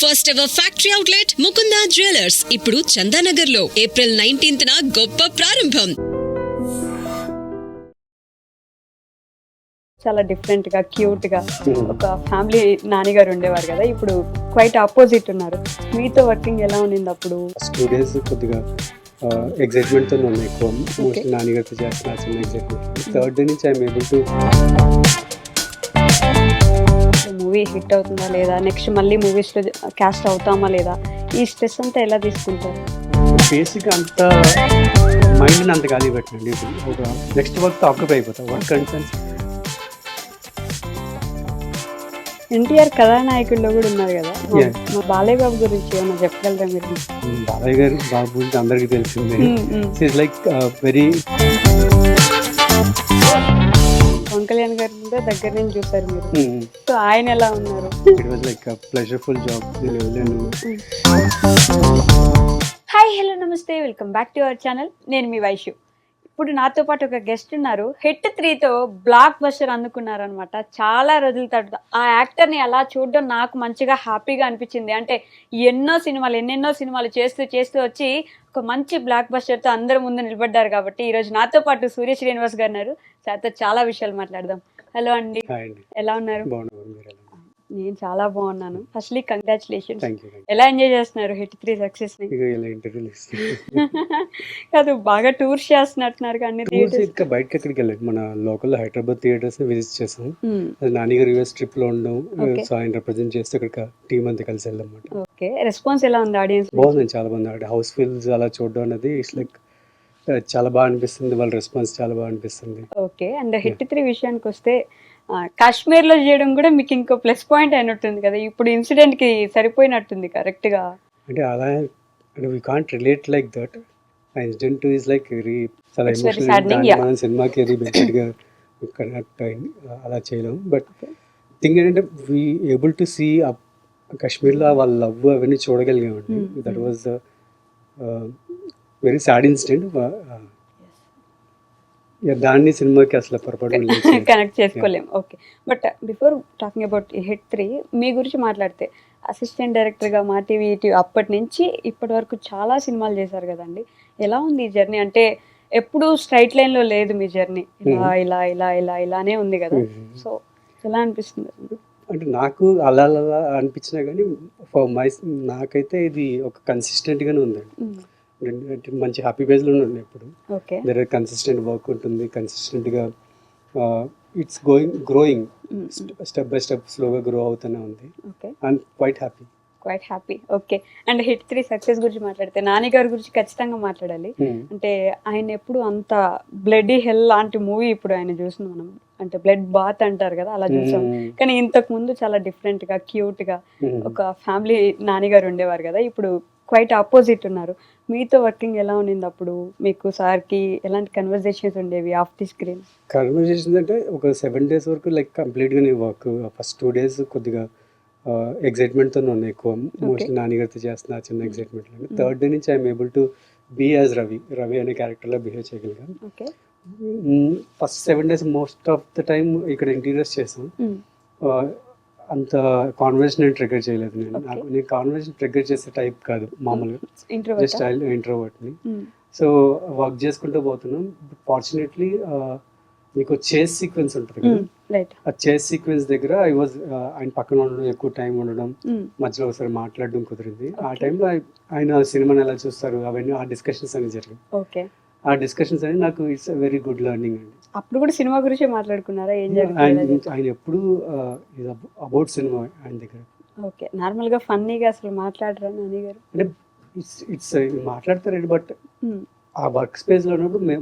First ever factory outlet Mukunda jewellers ఇప్పుడు చందానగర్ లో April 19th గొప్ప ప్రారంభం. చాలా డిఫరెంట్ గా క్యూట్ గా ఒక ఫ్యామిలీ నాన్నగారు ఉండేవారు కదా, ఇప్పుడు క్వైట్ ఆపోజిట్ ఉన్నారు. మీతో వర్కింగ్ ఎలా ఉండింది అప్పుడు? 2 days కొద్దిగా ఎగ్జైట్మెంట్ తో ఉన్నాయి ఎక్కువ. మోస్ట్లీ నాన్నగారితో చేస్తున్నా చిన్న ఎగ్జైట్మెంట్. థర్డ్ డే నుంచి I'm able to movie hit అవుతుందా లేదా, నెక్స్ట్ మళ్ళీ మూవీస్ లో క్యాస్ట్ అవుతామా లేదా, ఈ స్ట్రెస్ అంతా ఎలా తీసుకుంటారు? బేసిక్ అంత మైండ్ అంత ఖాళీ పెట్టండి. ఒక నెక్స్ట్ వర్క్ ఆక్యుపై అయిపోతాం. వర్క్ కన్సర్న్స్ ఎన్టీఆర్ కథానాయకుల్లో కూడా ఉన్నారు కదా, మా బాలయ్య బాబు గురించి ఏమైనా చెప్పగలరా మీరు? బాలయ్య గారి బాబు గురించి అందరికీ తెలిసిందే. It's like very Pawan Kalyan గారి ముందే దగ్గర నుంచి చూసారు మీరు, సో ఆయన ఎలా ఉన్నారు? It was like pleasureful job. Hi, hello, namaste, welcome back to our channel. నేను మీ వైషు. ఇప్పుడు నాతో పాటు ఒక గెస్ట్ ఉన్నారు. హిట్ 3తో బ్లాక్ బస్టర్ అందుకున్నారనమాట. చాలా రోజుల తర్వాత ఆ యాక్టర్ని అలా చూడడం నాకు మంచిగా హ్యాపీగా అనిపించింది. అంటే ఎన్నెన్నో సినిమాలు చేస్తూ వచ్చి ఒక మంచి బ్లాక్ బస్టర్తో అందరి ముందు నిలబడ్డారు. కాబట్టి ఈరోజు నాతో పాటు సూర్య శ్రీనివాస్ గారు ఉన్నారు. సార్తో చాలా విషయాలు మాట్లాడదాం. హలో అండి, ఎలా ఉన్నారు? నేను చాలా బాగున్నాను. Firstly congratulations. ఎలా ఎంజాయ్ చేస్తున్నారు హిట్ 3 సక్సెస్ ని? కాదు, బాగా టూర్స్ చేస్తున్నట్టున్నారు. కానీ ఇంకా బయటకి ఎక్కడికి వెళ్ళండి, మన లోకల్ హైదరాబాద్ థియేటర్స్ విజిట్ చేసాం. నాన్నగారు యూఎస్ ట్రిప్ లో ఉండడం, సో ఆయన రిప్రజెంట్ చేస్తే ఇక్కడ టీమ్ అంతా కలిసి వెళ్ళాం. ఓకే, రెస్పాన్స్ ఎలా ఉంది ఆడియన్స్? బాగుంది, చాలా బాగుంది. హౌస్ ఫిల్స్ అలా చూడడం అనేది ఇట్స్ లైక్ చాలా బాగా అనిపిస్తుంది. వాళ్ళ రెస్పాన్స్ చాలా బాగా అనిపిస్తుంది. ఓకే, అండ్ హిట్ 3 విషయానికి వస్తే కాశ్మీర్ లో చేయడం కూడా మీకు ఇంకో ప్లస్ పాయింట్ అయినట్టుంది కదా. ఇప్పుడు ఇన్సిడెంట్ కి సరిపోయినట్టుంది కరెక్ట్ గా. అంటే అలా we can't relate like that. ఆ ఇన్సిడెంట్ ఇస్ లైక్ వెరీ చాలా ఎమోషనల్. మనం సినిమాకి రిలేటెడ్ గా కనెక్ట్ అయ్యి అలా చేయలేం. బట్ థింగ్ ఏంటంటే వి ఏబుల్ టు సీ కాశ్మీర్లో వాళ్ళ లవ్ అవన్నీ చూడగలిగామండి. That was very sad incident. దాన్ని సినిమాకి అసలు పొరపాటు కనెక్ట్ చేసుకోలేము. Okay, but before talking about hit 3 మీ గురించి మాట్లాడితే అసిస్టెంట్ డైరెక్టర్గా మా టీవీ అప్పటి నుంచి ఇప్పటి వరకు చాలా సినిమాలు చేశారు కదండి. ఎలా ఉంది ఈ జర్నీ? అంటే ఎప్పుడు స్ట్రైట్ లైన్లో లేదు మీ జర్నీ, ఇలా ఇలా ఇలా ఇలా ఇలానే ఉంది కదా. సో ఎలా అనిపిస్తుంది? అంటే నాకు అలా అలా అనిపించినా కానీ నాకైతే ఇది ఒక కన్సిస్టెంట్గానే ఉందండి. మంచి హ్యాపీ పేజ్లో ఉండండి ఎప్పుడు. దగ్గర కన్సిస్టెంట్ వర్క్ ఉంటుంది, కన్సిస్టెంట్గా it's growing step by step స్లోగా గ్రో అవుతూనే ఉంది. I'm quite happy. Okay, and hit 3 success గురించి మాట్లాడితే నాని గారి గురించి ఖచ్చితంగా మాట్లాడాలి. అంటే ఆయన ఎప్పుడు అంత బ్లడీ హెల్ లాంటి మూవీ ఇప్పుడు ఆయన చూసిన మనం, అంటే బ్లడ్ బాత్ అంటారు కదా, అలా చూసాం. కానీ ఇంతకు ముందు చాలా డిఫరెంట్ గా క్యూట్ గా ఒక ఫ్యామిలీ నాన్నగారు ఉండేవారు కదా, ఇప్పుడు క్వైట్ ఆపోజిట్ ఉన్నారు. మీతో వర్కింగ్ ఎలా ఉండింది అప్పుడు? మీకు సార్కి ఎలాంటి కన్వర్జేషన్స్ ఉండేవి ఆఫ్ ది స్క్రీన్? కన్వర్జేషన్స్ అంటే ఒక 7 days వరకు లైక్ కంప్లీట్గా నీ వర్క్. ఫస్ట్ 2 days కొద్దిగా ఎగ్జైట్మెంట్తో ఉన్నాయి ఎక్కువ. మోస్ట్లీ నాన్నగారితో చేస్తున్నా చిన్న ఎగ్జైట్మెంట్. థర్డ్ డే నుంచి I'm able to be as Ravi అనే క్యారెక్టర్లో బిహేవ్ చేయగలిగాను. First 7 days most of the time ఇక్కడ ఇంటీరియర్స్ చేసాం. అంత కాన్వర్సేషన్ నేను ట్రిగర్ చేయలేదు. నేను కాన్వర్సేషన్ ట్రిగర్ చేసే టైప్ కాదు, మామూలుగా జస్ట్ ఇంట్రోవర్ట్ని. సో వర్క్ చేసుకుంటూ పోతున్నాం. ఫార్చునేట్లీ మీకు చేస్ సీక్వెన్స్ ఉంటుంది కదా, ఆ చేస్ సీక్వెన్స్ దగ్గర ఆయన పక్కన ఉండడం, ఎక్కువ టైం ఉండడం, మధ్యలో ఒకసారి మాట్లాడడం కుదిరింది. ఆ టైంలో ఆయన సినిమాని ఎలా చూస్తారు అవన్నీ ఆ డిస్కషన్స్ అనేవి జరిగాయి. ఆ డిస్కషన్స్ అనేది నాకు ఇట్స్ వెరీ గుడ్ లెర్నింగ్ అండి. అప్పుడు కూడా సినిమా గురించి మాట్లాడుకున్నారా? ఆయన ఎప్పుడు అబౌట్ సినిమా ఆయన దగ్గర. ఓకే, నార్మల్ గా ఫన్నీగా అసలు మాట్లాడరా నాని గారు? అంటే ఇట్స్ మాట్లాడతారండి, బట్ ఆ వర్క్ స్పేస్ లో ఉన్నప్పుడు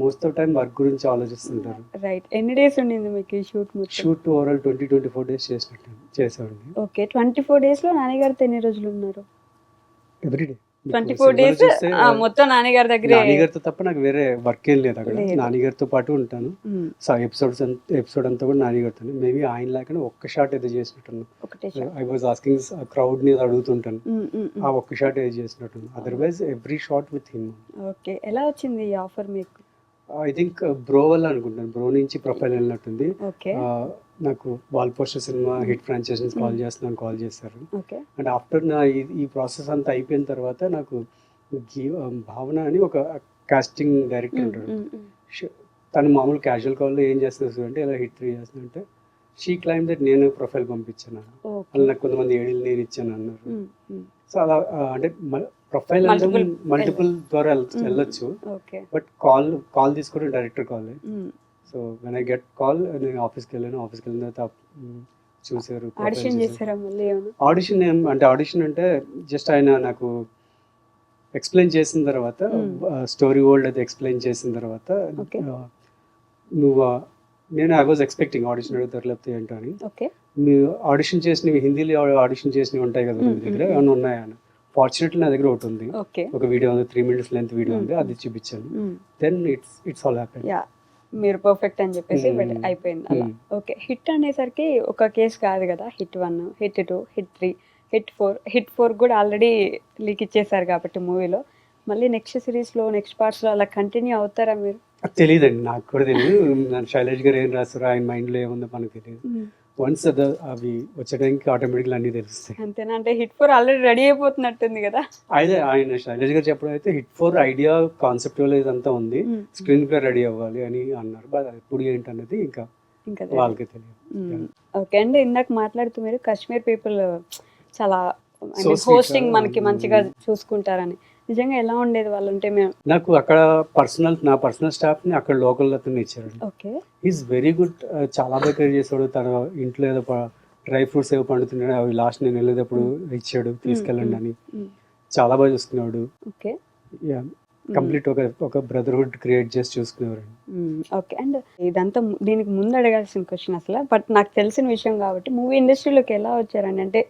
మోస్ట్ ఆఫ్ టైం వర్క్ గురించి ఆలోచిస్తుంటారు. రైట్. ఎన్ని డేస్ ఉండింది మీకు షూట్? ఓవరాల్ 24 days చేసామండి. ఓకే, 24 days లో నాని గారితో ఎన్ని రోజులు ఉన్నారు? ఎవ్రీడే 24 days మొత్తం నాన్నగారి దగ్గర. నాన్నగారితో తప్ప నాకు వేరే వర్క్ ఏం లేదు అక్కడ. నాన్నగారితో పాటు ఉంటాను. సో ఎపిసోడ్ అంతా కూడా నాన్నగారితో. మేబీ ఆయన లేకుండా ఒక్క షాట్ ఏదో చేసినట్టున్నాను. ఐ వాజ్ ఆస్కింగ్ క్రౌడ్ ని అడుగుతుంటాను, ఆ ఒక్క షాట్ ఏదో చేసినట్టున్నాను. Otherwise every shot with him. Okay, ఎలా వచ్చింది ఈ ఆఫర్ మీకు? ఐ థింక్ బ్రో వల్ల అనుకుంటాను. బ్రో నుంచి ప్రొఫైల్ వెళ్ళినట్టుంది. నాకు wall poster cinema hit franchise నుంచి కాల్ చేశారు. ఓకే. అండ్ ఆఫ్టర్ నా ఈ ప్రాసెస్ అంతా అయిపోయిన తర్వాత నాకు భావన అని ఒక కాస్టింగ్ డైరెక్టర్ ఉంటాడు. తను మామూలు క్యాజువల్ కాల్లో ఏం చేస్తున్నారు అంటే ఇలా హిట్ 3 చేస్తున్నా షీ క్లైమ్ దట్ నేను ప్రొఫైల్ పంపించాను, అలా నాకు కొంతమంది ఏడీలు నేను ఇచ్చాను అన్నారు. సో అలా అంటే ప్రొఫైల్ అంటే మల్టిపుల్ ద్వారా వెళ్ళొచ్చు, బట్ కాల్ తీసుకోవడం director call. So when I get call నేను ఆఫీస్కి వెళ్ళిన తర్వాత చూసారు. ఆడిషన్ ఆడిషన్ అంటే జస్ట్ ఆయన నాకు ఎక్స్ప్లెయిన్ చేసిన తర్వాత స్టోరీ వరల్డ్ అది ఎక్స్ప్లెయిన్ చేసిన తర్వాత నేను ఐ వాజ్ ఎక్స్పెక్టింగ్ ఆడిషన్ అడుగుతారు లేకపోతే ఏంటో అని. మీరు ఆడిషన్ చేసినవి హిందీలో ఆడిషన్ చేసినవి ఉంటాయి కదా మీ దగ్గర, ఏమైనా ఉన్నాయా అని. ఫార్చునేట్లీ నా దగ్గర ఒకటి ఉంది, ఒక వీడియో ఉంది, 3 minutes లెంత్ వీడియో ఉంది, అది చూపించాను. Then it's all happen. మీరు పర్ఫెక్ట్ అని చెప్పేసి అయిపోయింది అలా. ఓకే. హిట్ అనేసరికి ఒక కేసు కాదు కదా, హిట్ 1, హిట్ 2, హిట్ 3, హిట్ 4 కూడా ఆల్రెడీ లీక్ ఇచ్చేసారు కాబట్టి మూవీలో. మళ్ళీ నెక్స్ట్ సిరీస్లో నెక్స్ట్ పార్ట్స్లో అలా కంటిన్యూ అవుతారా మీరు? తెలియదండి, నాకు కూడా తెలియదు. శైలేష్ గారు ఏం రాస్తారో, ఆయన మైండ్లో ఏముందో మనకు తెలియదు. వన్స్ అవి వచ్చేటానికి ఆటోమేటిక్గా అన్నీ తెలుస్తాయి. అంతేనా? అంటే హిట్ 4 ఆల్రెడీ రెడీ అయిపోతున్నట్టుంది కదా. అయితే ఆయన శైలేష్ గారు చెప్పడం అయితే హిట్ 4 ఐడియా కాన్సెప్ట్ ఇదంతా ఉంది, స్క్రీన్ ప్లే రెడీ అవ్వాలి అని అన్నారు. బట్ ఎప్పుడు ఏంటన్నది ఇంకా వాళ్ళకి తెలియదు. ఓకే అండి. ఇందాక మాట్లాడుతూ మీరు కాశ్మీర్ పీపుల్ చాలా హోస్టింగ్ మనకి మంచిగా చూసుకుంటారని, నిజంగా ఎలా ఉండేది వాళ్ళు? అంటే మేము నాకు అక్కడ నా పర్సనల్ స్టాఫ్ ని అక్కడ లోకల్ అతను ఇచ్చారు. ఓకే. ఈజ్ వెరీ గుడ్, చాలా బాగా కేర్ చేసాడు. తన ఇంట్లో ఏదో డ్రై ఫ్రూట్స్ ఏవో పండుతున్నాడు, అవి లాస్ట్ నేను వెళ్ళేటప్పుడు ఇచ్చాడు, తీసుకెళ్ళండి అని. చాలా బాగా చూసుకున్నాడు. ఓకే. కంప్లీట్ ఒక బ్రదర్హుడ్ క్రియేట్ చేసి చూసుకునేవారు. ఓకే. అండ్ ఇదంతా దీనికి ముందు అడగాల్సిన క్వశ్చన్ అసలు, బట్ నాకు తెలిసిన విషయం కాబట్టి మూవీ ఇండస్ట్రీలోకి ఎలా వచ్చారండి? అంటే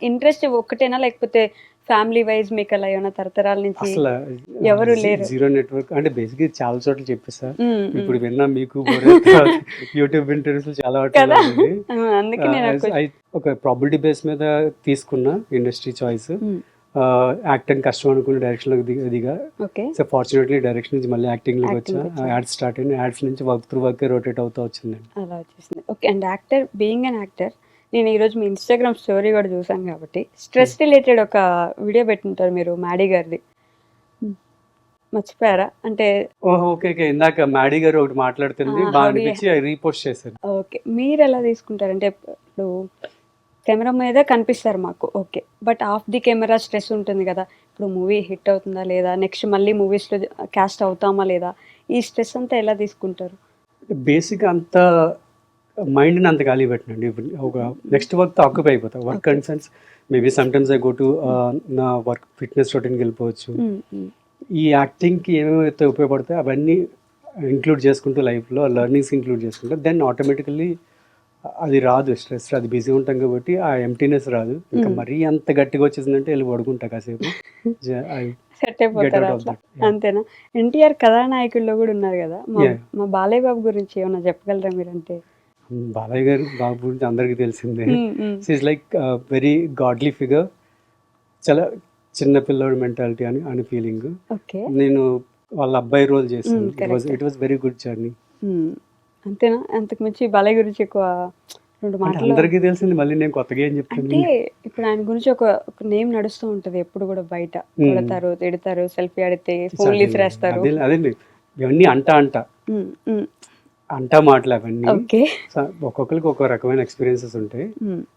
ఇంట్రెస్ట్ ఒక్కటేనా, లేకపోతే ఫ్యామిలీ వైజ్ మీకు అలా ఏమైనా తరతరాల నుంచి అసలు ఎవరు లేరు? జీరో నెట్వర్క్ అంటే బేసిక్ చాలా చోట్ల చెప్పేసా, ఇప్పుడు విన్నా మీకు యూట్యూబ్ ఇంటర్వ్యూస్ చాలా ఒక ప్రాబిలిటీ బేస్ మీద తీసుకున్న ఇండస్ట్రీ చాయిస్. యాక్టింగ్ కష్టం అనుకున్న డైరెక్షన్ లోకి దిగా. సో ఫార్చునేట్లీ డైరెక్షన్ నుంచి మళ్ళీ యాక్టింగ్ లోకి వచ్చా. యాడ్స్ స్టార్ట్ అయిన యాడ్స్ నుంచి వర్క్ రొటేట్ అవుతూ వచ్చింది. అలా వచ్చేసింది. Okay. And actor, being an actor, నేను ఈరోజు మీ ఇన్స్టాగ్రామ్ స్టోరీ కూడా చూసాను కాబట్టి, స్ట్రెస్ రిలేటెడ్ ఒక వీడియో పెట్టింటారు మీరు మ్యాడీ గారిది, మర్చిపోయారా? అంటే ఓకే ఇందాక మ్యాడీ గారు ఒకటి మాట్లాడుతుంది, బాగా అనిపించి రీపోస్ట్ చేశారు. ఓకే. మీరు ఎలా తీసుకుంటారు? అంటే ఇప్పుడు కెమెరా మీద కనిపిస్తారు మాకు, okay, but of the camera stress ఉంటుంది కదా. ఇప్పుడు మూవీ హిట్ అవుతుందా లేదా, నెక్స్ట్ మళ్ళీ మూవీస్లో క్యాస్ట్ అవుతామా లేదా, ఈ స్ట్రెస్ అంతా ఎలా తీసుకుంటారు? బేసిక్ అంతా మైండ్ని అంత ఖాళీ పెట్టినండి. ఒక నెక్స్ట్ వర్క్తో ఆక్యుపై అయిపోతా. Work and sense maybe sometimes I go to నా వర్క్ ఫిట్నెస్ రొటీన్కి వెళ్ళిపోవచ్చు. ఈ యాక్టింగ్కి ఏమేమైతే ఉపయోగపడతాయో అవన్నీ ఇంక్లూడ్ చేసుకుంటూ లైఫ్లో లెర్నింగ్స్ ఇంక్లూడ్ చేసుకుంటూ దెన్ ఆటోమేటికల్లీ అది రాదు స్ట్రెస్, అది బిజీ ఉంటాం కాబట్టి ఆ ఎంటీనెస్ రాదు. ఇంకా మరీ అంత గట్టిగా వచ్చేసిందంటే వెళ్ళి పడుకుంటా కాసేపు, సెట్ అయిపోతారు. అంతేనా? ఎన్టీఆర్ కథానాయకుల్లో కూడా ఉన్నారు కదా, మా బాలయ్య బాబు గురించి ఏమన్నా చెప్పగలరా మీరు? అంటే బాలయ్య గారు బాబు గురించి అందరికీ తెలిసిందే. Is like very godly figure, చాలా చిన్న పిల్లోడి మెంటాలిటీ అని ఫీలింగ్. నేను వాళ్ళ అబ్బాయి రోల్ చేశాను. It was very good journey. అంతేనా? అంతకు మించి బాలయ్య గురించి ఎక్కువ 2 మాటలు అందరికీ తెలిసింది, మళ్ళీ నేను కొత్తగా ఏం చెప్తాను. అంటే ఇప్పుడు ఆయన గురించి ఒక నేమ్ నడుస్తూ ఉంటది ఎప్పుడు కూడా, బయట కొడతారు, తిడతారు, సెల్ఫీ ఆడితే ఫోన్లు ఇసిరేస్తారు. అదేండి, ఇవన్నీ అంటా మాటలు అవన్నీ. ఒక్కొక్కరికి ఒక్కో రకమైన ఎక్స్పీరియన్సెస్ ఉంటాయి.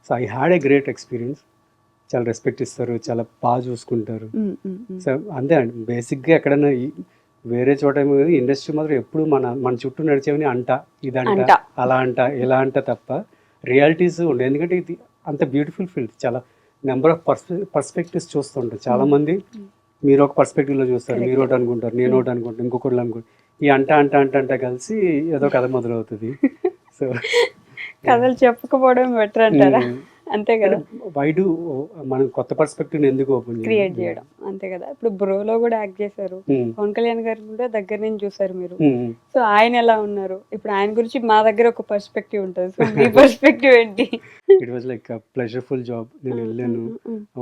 So I had a great experience. చాలా రెస్పెక్ట్ ఇస్తారు, చాలా బాగా చూసుకుంటారు. సో అంతే అండి. బేసిక్గా ఎక్కడైనా వేరే చోట ఇండస్ట్రీ మాత్రం ఎప్పుడు మన చుట్టూ నడిచేవని ఇదంట, అలా ఇలా తప్ప రియాలిటీస్ ఉండవు. ఎందుకంటే ఇది అంత బ్యూటిఫుల్ ఫీల్డ్, చాలా నెంబర్ ఆఫ్ పర్స్పెక్టివ్స్ చూస్తుంటారు. చాలా మంది మీరు ఒక పర్స్పెక్టివ్లో చూస్తారు, మీరు ఒకటి అనుకుంటారు, నేను ఒకటి అనుకుంటాను, ఇంకొకటి అనుకుంటారు. ఈ అంట కలిసి ఏదో కథ మొదలవుతుంది. సో కథలు చెప్పకపోవడం బెటర్ అంటారా? అంతే కదా. వై డు మనం కొత్త పర్స్పెక్టివ్ ఎందుకు ఓపెన్ క్రియేట్ చేయడం, అంతే కదా. ఇప్పుడు బ్రోలో కూడా యాక్ట్ చేశారు, పవన్ కళ్యాణ్ గారు కూడా దగ్గర నుంచి చూసారు మీరు. సో ఆయన ఎలా ఉన్నారు? ఇప్పుడు ఆయన గురించి మా దగ్గర ఒక పర్స్పెక్టివ్ ఉంటుంది, సో మీ పర్స్పెక్టివ్ ఏంటి? It was like pleasureful job. నేను వెళ్ళాను,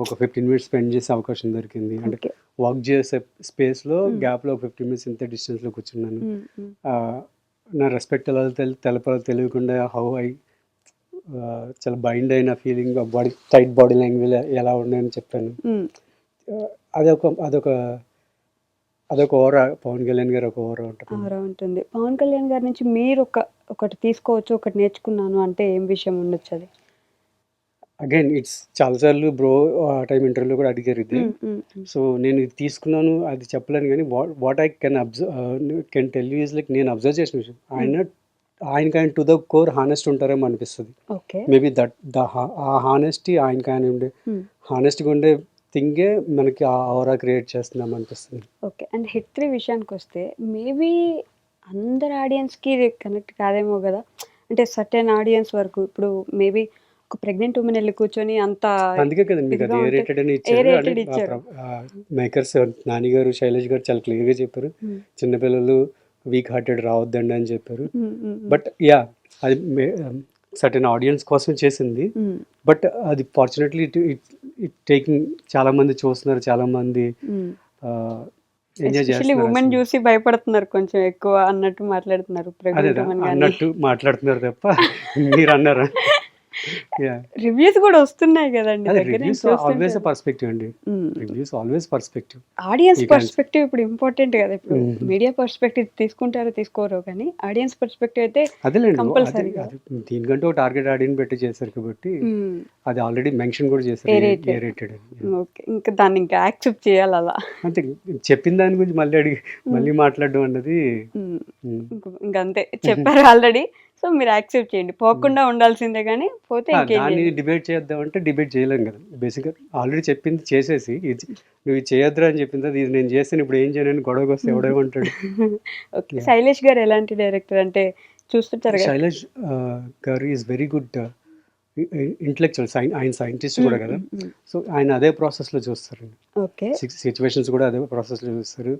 ఒక 15 minutes స్పెండ్ చేసే అవకాశం దొరికింది. అంటే వర్క్ చేసే స్పేస్ లో గ్యాప్ లో 15 minutes ఇంత డిస్టెన్స్ లో కూర్చున్నాను. నా రెస్పెక్ట్ ఎలా తెలపాలో తెలియకుండా హౌ ఐ చాలా బైండ్ అయిన feeling, body tight body language ఎలా ఉన్నాయని చెప్పాను. అదొక అదొక ఓరా, పవన్ కళ్యాణ్ గారు ఒక ఓరా ఉంటుంది. ఆరా ఉంటుంది. పవన్ కళ్యాణ్ గారి నుంచి మీరు ఒకటి తీసుకోవచ్చు, ఒకటి నేర్చుకున్నాను అంటే ఏం విషయం ఉండొచ్చు అది? అగైన్ ఇట్స్ చాలాసార్లు బ్రో ఆ టైం ఇంటర్వ్యూలో కూడా అడిగారు ఇది. సో నేను ఇది తీసుకున్నాను అది చెప్పలేను, కానీ what I can tell you is like, నేను అబ్జర్వ్ చేసిన విషయం, ఆయన టు ద కోర్ హానెస్ట్ ఉంటారేమో అనిపిస్తుంది. ఓకే. మేబీ ఆ హానెస్టీ ఆయన ఉండే హానెస్ట్గా ఉండే థింగే మనకి ఆ ఆరా క్రియేట్ చేస్తున్నాం అనిపిస్తుంది. ఓకే. అండ్ హిట్ 3 విషయానికి వస్తే మేబీ అందరు ఆడియన్స్కి ఇది కనెక్ట్ కాదేమో కదా, అంటే సర్టెన్ ఆడియన్స్ వరకు. ఇప్పుడు మేబీ ఒక ప్రెగ్నెంట్ ఉమెన్ వెళ్ళి కూర్చొని అంత అందుకే కదండి మీకు అది ఏ రేటెడ్ అని ఇచ్చారు. మేకర్స్ నాని గారు, శైలేష్ గారు చాలా క్లియర్గా చెప్పారు, చిన్నపిల్లలు వీక్ హార్టెడ్ రావద్దండి అని చెప్పారు. బట్ యా, అది సర్టెన్ ఆడియన్స్ కోసం చేసింది. బట్ అది ఫార్చునేట్లీ ఇట్ టేకింగ్, చాలా మంది చూస్తున్నారు, చాలా మంది ఎంజాయ్ చేస్తున్నారు. ఉమెన్ చూసి భయపడుతున్నారు కొంచెం ఎక్కువ అన్నట్టు మాట్లాడుతున్నారు, అన్నట్టు మాట్లాడుతున్నారు తప్ప మీరు అన్నారా? రివ్యూస్ కూడా వస్తున్నాయి కదండి. ఆల్వేస్ పర్స్పెక్టివ్ అండి, reviews always perspective. Audience perspective ఇప్పుడు ఇంపార్టెంట్ కదా. ఇప్పుడు మీడియా పర్స్పెక్టివ్ తీసుకుంటారో తీసుకోరో కానీ ఆడియన్స్ పర్స్పెక్టివ్ అయితే కంపల్సరీ. దీనికంటే ఒక టార్గెట్ ఆడియన్స్ పెట్టి చేశారు కాబట్టి అది ఆల్రెడీ మెన్షన్ కూడా చేశారు, ఏ రేటెడ్. ఓకే, ఇంకా దాన్ని ఇంకా యాక్సెప్ట్ చేయాలి అలా. అంటే చెప్పిన దాని గురించి మళ్ళీ మాట్లాడడం అన్నది ఇంకా అంతే, చెప్పారు ఆల్రెడీ. సో మీరు యాక్సెప్ట్ చేయండి, పోకుండా ఉండాల్సిందే కానీ పోతే దాన్ని డిబేట్ చేద్దామంటే డిబేట్ చేయలేం కదా. బేసిక్గా ఆల్రెడీ చెప్పింది చేసేసి నువ్వు ఇది చేయొద్దురా అని చెప్పింది, ఇది నేను చేస్తాను ఇప్పుడు ఏం చేయను గొడవకి వస్తే ఎవడేమంటాడు. ఓకే. శైలేష్ గారు ఎలాంటి డైరెక్టర్ అంటే చూస్తుంటారు? శైలేష్ గారు ఈజ్ వెరీ గుడ్ ఇంటలెక్చువల్, ఆయన సైంటిస్ట్ కూడా కదా. సో ఆయన అదే ప్రాసెస్లో చూస్తారండి. ఓకే. సిచ్యువేషన్స్ కూడా అదే ప్రాసెస్లో చూస్తారు.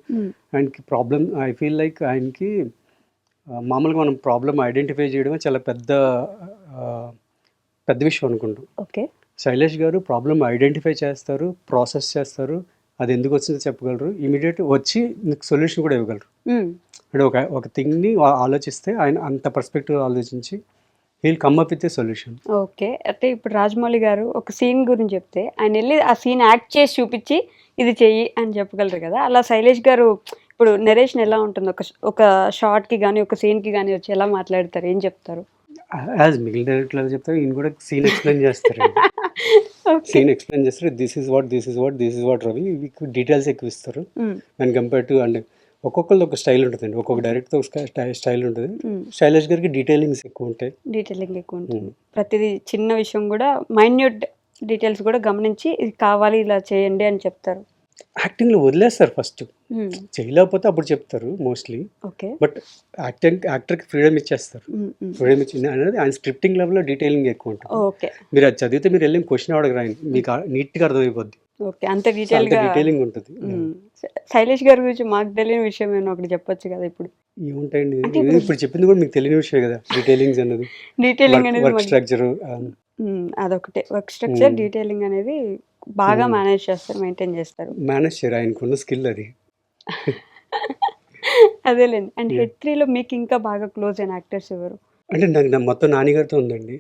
ఆయనకి ప్రాబ్లమ్, ఐ ఫీల్ లైక్ ఆయనకి మామూలుగా మనం ప్రాబ్లమ్ ఐడెంటిఫై చేయడమే చాలా పెద్ద విషయం అనుకుంటాం. ఓకే. శైలేష్ గారు ప్రాబ్లమ్ ఐడెంటిఫై చేస్తారు, ప్రాసెస్ చేస్తారు, అది ఎందుకు వచ్చిందో చెప్పగలరు, ఇమీడియట్ వచ్చి మీకు సొల్యూషన్ కూడా ఇవ్వగలరు. అంటే ఒక థింగ్ని ఆలోచిస్తే ఆయన అంత పర్స్పెక్టివ్ ఆలోచించి he'll come up with a solution. Okay. అంటే ఇప్పుడు రాజమౌళి గారు ఒక సీన్ గురించి చెప్తే ఆయన వెళ్ళి ఆ సీన్ యాక్ట్ చేసి చూపించి ఇది చెయ్యి అని చెప్పగలరు కదా. అలా శైలేష్ గారు ఇప్పుడు నెరేషన్ ఎలా ఉంటుంది, ఒక షార్ట్కి కానీ ఒక సీన్కి కానీ వచ్చి ఎలా మాట్లాడతారు, ఏం చెప్తారు? యాజ్ మిగిలిన డైరెక్టర్ చెప్తారు, ఈయన కూడా సీన్ ఎక్స్ప్లెయిన్ చేస్తారు. సీన్ ఎక్స్ప్లెయిన్ చేస్తారు, దిస్ ఇస్ వాట్ రవి, మీకు డీటెయిల్స్ ఎక్కువ ఇస్తారు దాని కంపేర్ టు. అంటే ఒక్కొక్కరిది ఒక స్టైల్ ఉంటుందండి, ఒక్కొక్క డైరెక్టర్ ఒక స్టైల్ ఉంటుంది. శైలేష్ గారికి డీటెయిలింగ్స్ ఎక్కువ ఉంటాయి. డీటెయిలింగ్ ఎక్కువ ఉంటుంది, ప్రతిదీ చిన్న విషయం కూడా మైన్యూట్ డీటెయిల్స్ కూడా గమనించి ఇది కావాలి ఇలా చేయండి అని చెప్తారు. యాక్టింగ్లో వదిలేస్తారు, ఫస్ట్ చేయలేకపోతే అప్పుడు చెప్తారు మోస్ట్లీ. ఓకే. బట్ యాక్టర్కి ఫ్రీడమ్ ఇచ్చేస్తారు. ఫ్రీడమ్ ఇచ్చింది అనేది ఆయన స్క్రిప్టింగ్ లెవెల్లో డీటెయిలింగ్ ఎక్కువ ఉంటుంది. ఓకే. మీరు అది చదివితే మీరు వెళ్ళి క్వశ్చన్ అడగరు, ఆయన మీకు నీట్గా అర్థమైపోద్ది. ఓకే, అంత డీటెయిలింగ్ ఉంటుంది. శైలేష్ గారి గురించి మాకు తెలియని విషయం ఏమైనా ఒకటి చెప్పొచ్చు కదా. ఇప్పుడు ఏముంటాయండి, ఇప్పుడు చెప్పింది కూడా మీకు తెలియని విషయం కదా. డీటెయిలింగ్స్ అనేది, డీటెయిలింగ్ అనేది వర్క్ స్ట్రక్చర్, అదొకటే. వర్క్ స్ట్రక్చర్, డీటెయిలింగ్ అనేది బాగా మేనేజ్ చేస్తారు, మెయింటైన్ చేస్తారు. మేనేజ్ చేయరు, ఆయనకున్న స్కిల్ అది. అదేలేండి. అండ్ హిట్ 3లో మీకు ఇంకా బాగా క్లోజ్ అయిన యాక్టర్స్ ఎవరు? అంటే నాకు మొత్తం నానిగారితో ఉందండి,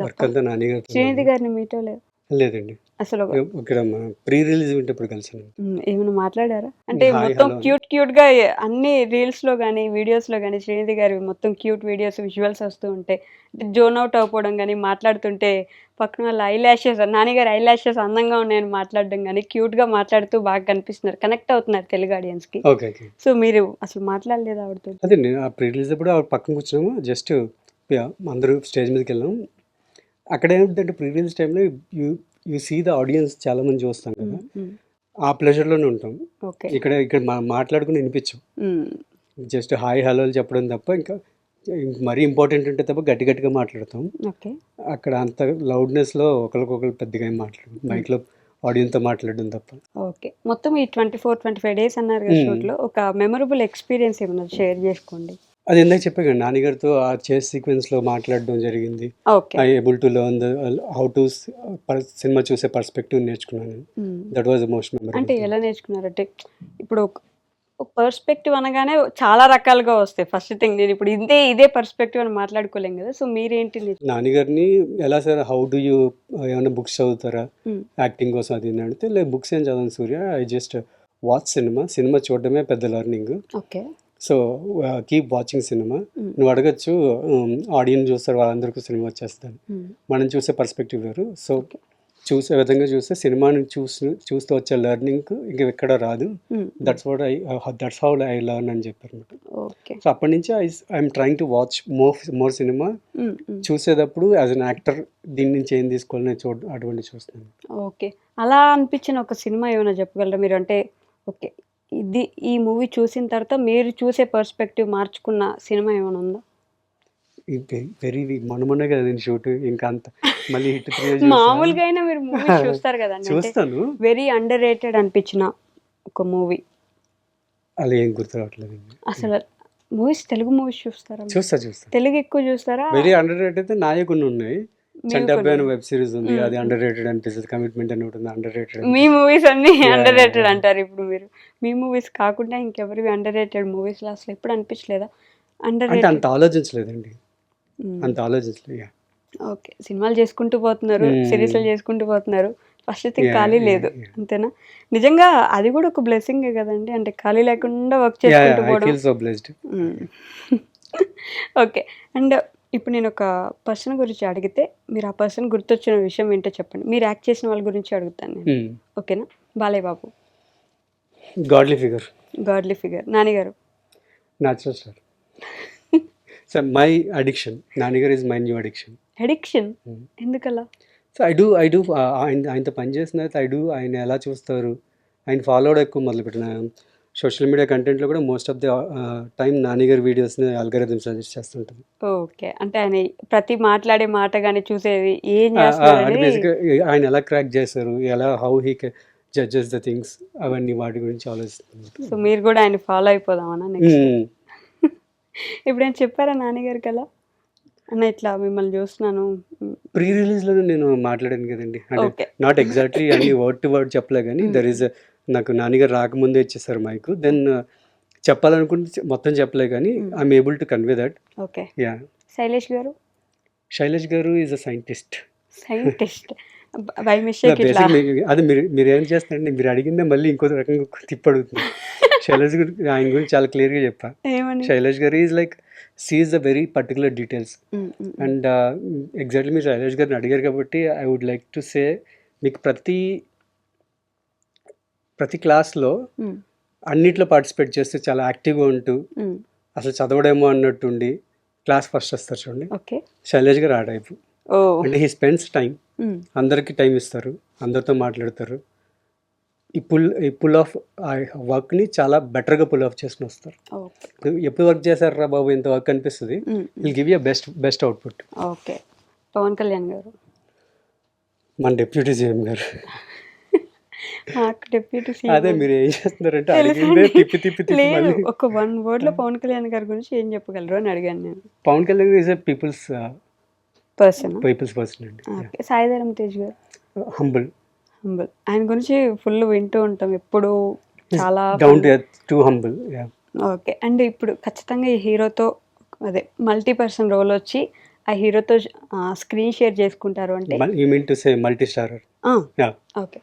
వర్క్ అంతా నానిగారితో. శ్రీనిధి గారిని మీతో లేదండి అసలు. ఇక్కడ ప్రీ రిలీజ్ వింటప్పుడు కలిసాను. ఏమైనా మాట్లాడారా? అంటే మొత్తం క్యూట్ గా అన్ని రీల్స్ లో కానీ వీడియోస్ లో కానీ శ్రీనిధి గారి మొత్తం క్యూట్ వీడియోస్, విజువల్స్ వస్తూ ఉంటాయి. జోన్ అవుట్ అయిపోవడం కానీ, మాట్లాడుతుంటే పక్కన వాళ్ళ ఐలాషెస్, నాన్నగారు ఐలాషెస్ అందంగా ఉన్నాయని మాట్లాడడం కానీ, క్యూట్ గా మాట్లాడుతూ బాగా కనిపిస్తున్నారు, కనెక్ట్ అవుతున్నారు తెలుగు ఆడియన్స్ కి. సో మీరు అసలు మాట్లాడలేదు ఆవిడతో? అదే ఆ ప్రీ రిలీజ్ అప్పుడు ఆవిడ పక్కన కూర్చున్నాము, జస్ట్ అందరూ స్టేజ్ మీదకి వెళ్ళాము. అక్కడ ఏమిటంటే ప్రీ రిలీజ్ టైంలో యూ సీ ద ఆడియన్స్, చాలా మంది చూస్తాం కదా, ఆ ప్లెజర్లోనే ఉంటాం. ఇక్కడ మాట్లాడుకుని వినిపించం, జస్ట్ హాయ్ హలో చెప్పడం తప్ప. ఇంకా మరీ ఇంపార్టెంట్ ఉంటే తప్ప గట్టిగా మాట్లాడతాం. అక్కడ అంత లౌడ్నెస్లో ఒకరికొకరు పెద్దగా ఏం మాట్లాడడం, మైక్లో ఆడియన్స్తో మాట్లాడడం తప్ప. ఓకే. మొత్తం ఈ 24-25 డేస్ అన్నారు కదా షూట్లో, ఒక మెమరబుల్ ఎక్స్పీరియన్స్ ఏమన్నా షేర్ చేసుకోండి. అది ఇందాక చెప్పాను కదా, నాన్నగారితో ఆ చేస్ సీక్వెన్స్లో మాట్లాడడం జరిగింది. I able to learn how to cinema చూసే పర్స్పెక్టివ్ నేర్చుకున్నాను. That was the most memorable. అంటే ఎలా నేర్చుకున్నారంటే ఇప్పుడు పర్స్పెక్టివ్ అనగానే చాలా రకాలుగా వస్తాయి. ఫస్ట్ థింగ్ నేను ఇప్పుడు ఇదే పర్స్పెక్టివ్ అని మాట్లాడుకోలేం కదా. సో మీరేంటి నాన్నగారిని ఎలా సార్ హౌ డు యూ ఏమైనా బుక్స్ చదువుతారా ఉమ్, యాక్టింగ్ కోసం అది ఇది అడిగితే లేదు బుక్స్ ఏం చదవను Surya I just watch cinema చూడడమే పెద్ద learning. Okay. So keep watching cinema. Um, నువ్వు అడగచ్చు ఆడియన్స్ చూస్తారు వాళ్ళందరికీ సినిమా వచ్చేస్తాను. ఉమ్, మనం చూసే పర్స్పెక్టివ్ వేరు. So okay. చూసే విధంగా చూస్తే సినిమాని చూస్తూ వచ్చే లెర్నింగ్ ఇంక ఎక్కడ రాదు. Um, that's how I learn అని చెప్పారు. ఓకే. సో అప్పటి నుంచి I'm trying to watch more cinema. Um, um, చూసేటప్పుడు యాజ్ అన్ యాక్టర్ దీని నుంచి ఏం తీసుకోవాలి నేను అటువంటి చూస్తాను. ఓకే. అలా అనిపించిన ఒక సినిమా ఏమైనా చెప్పగలరా మీరు? అంటే ఓకే ఈ మూవీ చూసిన తర్వాత మీరు చూసే పర్స్పెక్టివ్ మార్చుకున్న సినిమా ఏమైనా ఉందా? వెరీ మొన్ననే కదా నేను షూట్ ఇంకా అంత మళ్ళీ హిట్ మామూలుగా అయినా మీరు మూవీ చూస్తారు కదండి. చూస్తాను. వెరీ అండర్ రేటెడ్ అనిపించిన ఒక మూవీ అలా ఏం గుర్తు రావట్లేదు. అసలు తెలుగు మూవీస్ చూస్తారా? చూస్తా తెలుగు ఎక్కువ చూస్తారా? వెరీ అండర్ రేటెడ్ అయితే నాయకుని ఉన్నాయి. చంటబ్బే అని వెబ్ సిరీస్ ఉంది, అది అండర్ రేటెడ్ అనిపిస్తుంది. కమిట్మెంట్ అని ఉంటుంది అండర్ రేటెడ్. మీ మూవీస్ అన్ని అండర్ రేటెడ్ అంటారు. ఇప్పుడు మీరు మీ మూవీస్ కాకుండా ఇంకెవరివి అండర్ రేటెడ్ మూవీస్ లో అసలు ఎప్పుడు అనిపించలేదా? అండర్ అంటే అంత ఆలోచించలేదండి, అంత ఆలోచించలేదు. ఓకే. సినిమాలు చేసుకుంటూ పోతున్నారు, సిరీస్లు చేసుకుంటూ పోతున్నారు, ఫస్ట్ థింగ్ ఖాళీ లేదు, అంతేనా? నిజంగా అది కూడా ఒక బ్లెస్సింగే కదండి. అంటే ఖాళీ లేకుండా వర్క్ చేసుకుంటూ పోవడం. ఓకే. అండ్ ఇప్పుడు నేను ఒక పర్సన్ గురించి అడిగితే మీరు ఆ పర్సన్ గుర్తొచ్చిన విషయం ఏంటో చెప్పండి. మీరు యాక్ట్ చేసిన వాళ్ళ గురించి అడుగుతాను నేను, ఓకేనా? Balayya Babu godly figure. నానిగారు natural star. So my addiction నానిగారు ఈజ్ మై న్యూ అడిక్షన్. ఎందుకలా? సో ఐ డూ ఆయనతో పని చేసిన తర్వాత ఆయన ఎలా చూస్తారు, ఆయన ఫాలో అవడం ఎక్కువ మొదలుపెట్టిన. సోషల్ మీడియా కంటెంట్లో కూడా మోస్ట్ ఆఫ్ ది టైం నానిగారి వీడియోస్ని అల్గారిథం సజెస్ట్ చేస్తుంటుంది. ఓకే. అంటే ఆయన ప్రతి మాట్లాడే మాట కానీ చూసేది ఏం అంటే చేస్తారు బేసిక్గా ఆయన ఎలా క్రాక్ చేస్తారు, ఎలా how he judges the things, అవన్నీ వాటి గురించి ఆలోచిస్తుంది. సో మీరు కూడా ఆయన ఫాలో అయిపోదామన్నా నెక్స్ట్? ఇప్పుడు ఏం చెప్పారా నాన్నగారికి అలా అన్న ఇట్లా మిమ్మల్ని చూస్తున్నాను? ప్రీ రిలీజ్లో నేను మాట్లాడాను కదండి, అంటే ఓకే. నాట్ ఎగ్జాక్ట్లీ అన్ని వర్డ్ టు వర్డ్ చెప్పలే కానీ దర్ ఈజ్ నాకు నాన్నగారు రాకముందే ఇచ్చేసారు మైక్. దెన్ చెప్పాలనుకుంటే మొత్తం చెప్పలే కానీ I'm able to convey that. Okay. Yeah. Shailesh గారు is a scientist. By mistake ఇట్లా అది మీరు ఏం చేస్తారంటే మీరు అడిగిందే మళ్ళీ ఇంకో రకంగా తిప్పడుగుతుంది. శైలేష్ గారు ఆయన గురించి చాలా క్లియర్గా చెప్పా. ఏమని? శైలేష్ గారు is like sees the very particular details. And exactly మీరు శైలేష్ గారిని అడిగారు కాబట్టి I would like to say, మీకు ప్రతి క్లాస్లో అన్నిట్లో పార్టిసిపేట్ చేస్తూ చాలా యాక్టివ్గా ఉంటూ అసలు చదవడేమో అన్నట్టుండి క్లాస్ ఫస్ట్ వస్తారు చూడండి. ఓకే. శైలేష్ గారు ఆ టైపు. అంటే హీ స్పెండ్స్ టైం, అందరికీ టైం ఇస్తారు, అందరితో మాట్లాడతారు. ఈ పుల్ ఆఫ్ వర్క్ని చాలా బెటర్గా పుల్ ఆఫ్ చేసుకుని వస్తారు. ఎప్పుడు వర్క్ చేశారా బాబు ఇంత వర్క్ అనిపిస్తుంది. Will give you best output. Okay. Pawan Kalyan గారు మన డిప్యూటీ సీఎం గారు. అదే మీరు ఏం చేస్తున్నారంటే అడిగిందే తిప్పి ఒక 1 word లో పవన్ కళ్యాణ్ గారి గురించి ఏం చెప్పగలరు అని అడిగాను నేను. పవన్ కళ్యాణ్ గారు ఈజ్ ఎ పీపుల్స్ పర్సన్ అండి. సాయిధరం తేజ్ గారు హంబుల్. ఆయన గురించి ఫుల్ వింటూ ఉంటాం ఎప్పుడు, చాలా down to earth, to humble. Okay. And ఇప్పుడు ఖచ్చితంగా ఈ హీరోతో అదే మల్టీ పర్సన్ రోల్ వచ్చి ఆ హీరోతో స్క్రీన్ షేర్ చేసుకుంటారు అంటే you mean to say multi starrer. Okay.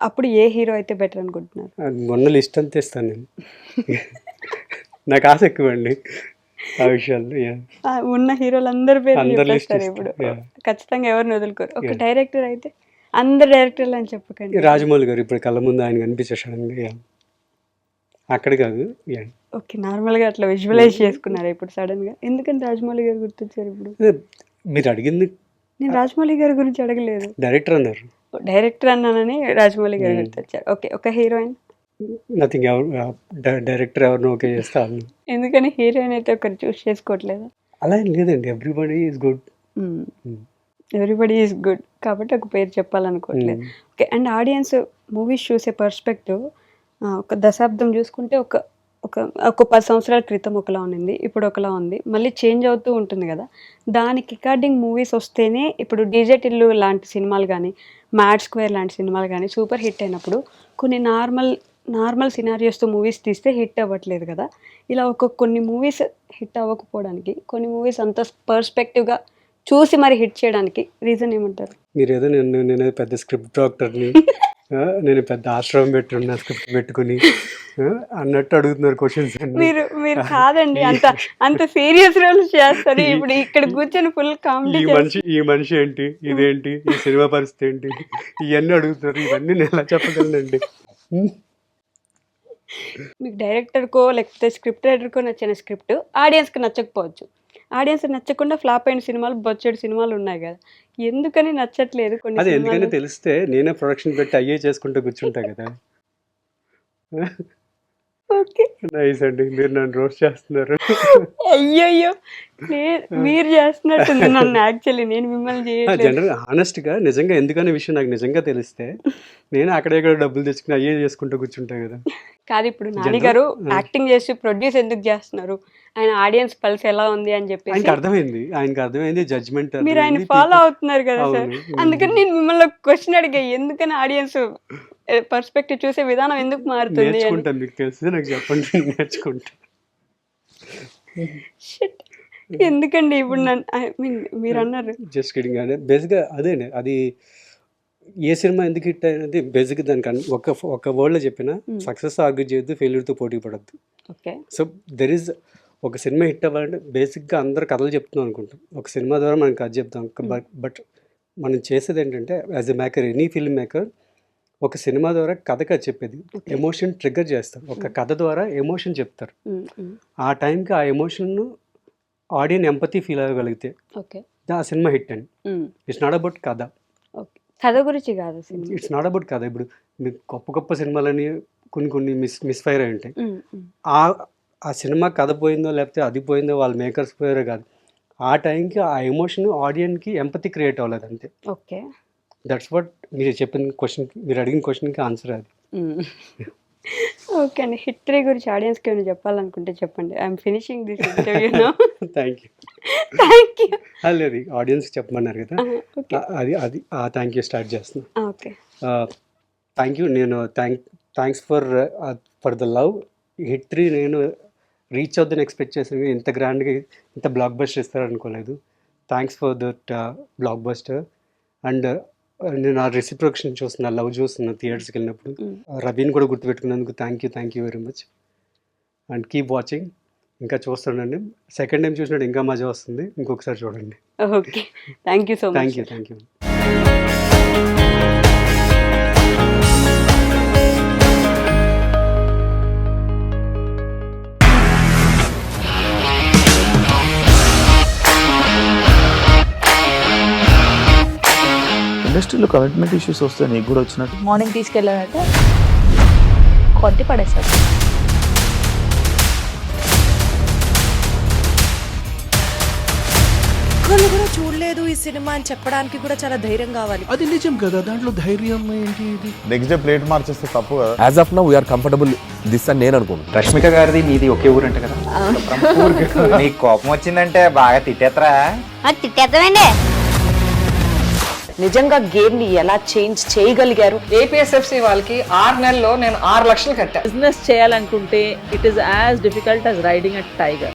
అప్పుడు ఏ హీరో అయితే బెటర్ అనుకుంటున్నారు? మొన్న లిస్ట్ అంతా ఇస్తాను నేను. నాకు ఆశ ఎక్కువ అండి ఆ విషయాలు. ఉన్న హీరోలందరి పేరు చెప్పేస్తారు ఇప్పుడు, ఖచ్చితంగా ఎవరిని వదులుకోరు. ఒక డైరెక్టర్ అయితే అందరు డైరెక్టర్లు అని చెప్పకండి. రాజమౌళి గారు ఇప్పుడు కళ్ళ ముందు ఆయన కనిపించేసాడు అక్కడ కాదు. ఓకే. నార్మల్గా అట్లా విజువలైజ్ చేసుకున్నారు ఇప్పుడు సడన్ గా. ఎందుకని రాజమౌళి గారు గుర్తొచ్చారు ఇప్పుడు? మీరు అడిగింది నేను రాజమౌళి గారి గురించి అడగలేదు, డైరెక్టర్ అన్నారు. డైరెక్టర్ అన్నానని రాజమౌళి గారు గుర్తొచ్చారు. ఓకే. ఒక హీరోయిన్? నథింగ్. డైరెక్టర్ ఎవరిని ఓకే చేస్తాను. ఎందుకని హీరోయిన్ అయితే ఒకరు చూస్ చేసుకోవట్లేదు? అలా ఏం లేదండి, ఎవ్రీబడి ఈజ్ గుడ్ కాబట్టి ఒక పేరు చెప్పాలనుకోవట్లేదు. ఓకే. అండ్ ఆడియన్స్ మూవీస్ చూసే పర్స్పెక్టివ్ ఒక దశాబ్దం చూసుకుంటే ఒక 10 సంవత్సరాల క్రితం ఒకలా ఉంది, ఇప్పుడు ఒకలా ఉంది, మళ్ళీ చేంజ్ అవుతూ ఉంటుంది కదా. దానికి రికార్డింగ్ మూవీస్ వస్తేనే ఇప్పుడు డీజే టిల్లు లాంటి సినిమాలు కానీ, మ్యాడ్ స్క్వేర్ లాంటి సినిమాలు కానీ సూపర్ హిట్ అయినప్పుడు కొన్ని నార్మల్ నార్మల్ సినారియోస్తో మూవీస్ తీస్తే హిట్ అవ్వట్లేదు కదా, ఇలా కొన్ని మూవీస్ హిట్ అవ్వకపోవడానికి, కొన్ని మూవీస్ అంత పర్స్పెక్టివ్గా చూసి మరి హిట్ చేయడానికి రీజన్ ఏమంటారు? మీరేదో నేను పెద్ద స్క్రిప్ట్ డాక్టర్ని, నేను పెద్ద ఆశ్రమం పెట్టున్నా స్క్రిప్ట్ పెట్టుకుని అన్నట్టు అడుగుతున్నారు క్వశ్చన్స్. మీరు కాదండి, అంత సీరియస్ రోల్ చేస్తారు. ఇప్పుడు ఇక్కడ కూర్చొని ఫుల్ కామెడీ. ఈ మనిషి ఏంటి, ఇదేంటి, ఈ సినిమా పరిస్థితి ఏంటి, ఇవన్నీ అడుగుతున్నారు. ఇవన్నీ నేను ఎలా చెప్పగలనండి? మీకు డైరెక్టర్కో లేకపోతే స్క్రిప్ట్ రైటర్కో నచ్చిన స్క్రిప్ట్ ఆడియన్స్కి నచ్చకపోవచ్చు. ఆడియన్స్ నచ్చకుండా ఫ్లాప్ అయిన సినిమాలు బొచ్చెడు సినిమాలు ఉన్నాయి కదా, ఎందుకని నచ్చట్లేదు కొన్ని అదే సినిమాలు? ఎందుకని తెలిస్తే నేనే ప్రొడక్షన్ పెట్టి అయ్యే చేసుకుంటూ కూర్చుంటా కదా. ఓకే, నైస్ అండి, మీరు నన్ను రోస్ట్ చేస్తున్నారు. అయ్యయ్యో, మీరు చేస్తున్నట్టుంది నన్ను. యాక్చువల్లీ నేను మిమ్మల్ని చేయట్లేదు. జనరల్ హానెస్ట్గా నిజంగా ఎందుకనే విషయం నాకు నిజంగా తెలిస్తే నేను అక్కడెక్కడ డబ్బులు తెచ్చుకుని అయ్యే చేసుకుంటూ కూర్చుంటా కదా. కాదు, ఇప్పుడు నాని గారు యాక్టింగ్ చేసి ప్రొడ్యూస్ ఎందుకు చేస్తున్నారు? ఆయన ఆడియన్స్ పల్స్ ఎలా ఉంది అని చెప్పేసి ఆయనకి అర్థమైంది జడ్జ్మెంట్. మీరు ఆయన ఫాలో అవుతున్నారు కదా సార్, అందుకని నేను మిమ్మల్ని ఒక క్వశ్చన్ అడిగా, ఎందుకని ఆడియన్స్ పర్స్పెక్టివ్ చూసే విధానం ఎందుకు మారుతుంది? నేర్చుకుంటాను, మీకు తెలిసి నాకు చెప్పండి, నేర్చుకుంటా. Shit. ఎందుకండి ఇప్పుడు మీరు అన్నారు జస్ట్ కిడింగ్ అంటే బేసిక్గా అదేనే, అది ఏ సినిమా ఎందుకు హిట్ అనేది బేసిక్ దానికి ఒక వర్డ్లో చెప్పిన సక్సెస్ ఆర్గ్యూ చేయొద్దు, ఫెయిల్యూర్తో పోటీ పడద్దు. ఓకే, సో దెర్ ఈజ్ ఒక సినిమా హిట్ అవ్వాలంటే బేసిక్గా అందరు కథలు చెప్తున్నాం అనుకుంటాం, ఒక సినిమా ద్వారా మనం కథ చెప్తాం. బట్ మనం చేసేది ఏంటంటే as a maker, any film maker ఒక సినిమా ద్వారా కథ చెప్పేది, ఎమోషన్ ట్రిగ్గర్ చేస్తారు. ఒక కథ ద్వారా ఎమోషన్ చెప్తారు. ఆ టైంకి ఆ ఎమోషన్ను ఆడియన్ ఎంపతి ఫీల్ అవ్వగలిగితే ఆ సినిమా హిట్ అండి. ఇట్స్ నాట్ అబౌట్ కథ, కథ గురించి కాదు, ఇట్స్ నాట్ అబౌట్ కథ. ఇప్పుడు మీకు గొప్ప సినిమాలని కొన్ని మిస్ఫైర్ అయి ఉంటాయి. ఆ సినిమా కథ పోయిందో లేకపోతే అది పోయిందో వాళ్ళ మేకర్స్ పోయారో కాదు, ఆ టైంకి ఆ ఎమోషన్ ఆడియన్కి ఎంపతి క్రియేట్ అవ్వలేదు అంతే. ఓకే, దట్స్ వాట్ మీరు చెప్పిన క్వశ్చన్, మీరు అడిగిన క్వశ్చన్కి ఆన్సర్ అది. ఓకే అండి, హిట్ 3 గురించి ఆడియన్స్కి ఏమైనా చెప్పాలనుకుంటే చెప్పండి. I'm finishing this interview now. Thank you. లేదు, ఆడియన్స్కి చెప్పమన్నారు కదా, అది థ్యాంక్ యూ స్టార్ట్ చేస్తున్నా. Okay, thank you. నేను thanks for the love. Hit 3 నేను రీచ్ అవుద్దని ఎక్స్పెక్ట్ చేసాను, ఇంత గ్రాండ్గా ఇంత బ్లాక్ బస్టర్ ఇస్తారనుకోలేదు. Thanks for that blockbuster. And నేను ఆ రెసిప్రొకేషన్ చూస్తున్నా, లవ్ చూస్తున్నా థియేటర్స్కి వెళ్ళినప్పుడు. రవిని కూడా గుర్తుపెట్టుకున్నందుకు thank you very much. And keep watching, ఇంకా చూస్తుండండి. సెకండ్ టైం చూసినట్టు ఇంకా మజా వస్తుంది, ఇంకొకసారి చూడండి. Okay, thank you so much. Thank you. ఇండస్ట్రీలో కమిట్మెంట్ ఇష్యూస్ వస్తే నీకు కూడా వచ్చినట్టు? మార్నింగ్ తీసుకెళ్ళాడంటే కొట్టి పడేస్తాడు. ఒక్కళ్ళు కూడా చూడలేదు ఈ సినిమా అని చెప్పడానికి కూడా చాలా ధైర్యం కావాలి. అది నిజం కదా, దాంట్లో ధైర్యం ఏంటి? ఇది నెక్స్ట్ డే ప్లేట్ మార్చేస్తే తప్పు కదా. As of now we are comfortable this అని నేను అనుకుంటున్నాను. రష్మిక గారిది మీది ఒకే ఊరు అంట కదా? నీకు కోపం వచ్చిందంటే బాగా తిట్టేత్తరా? తిట్టేద్దామండి. నిజంగా గేమ్ ని ఎలా చేంజ్ చేయగలిగారు? ఏపీఎస్ఎఫ్సి వాళ్ళకి 6 నెలల్లో నేను 6 లక్షలు కట్టా. బిజినెస్ చేయాలనుకుంటే it is as difficult as riding a tiger.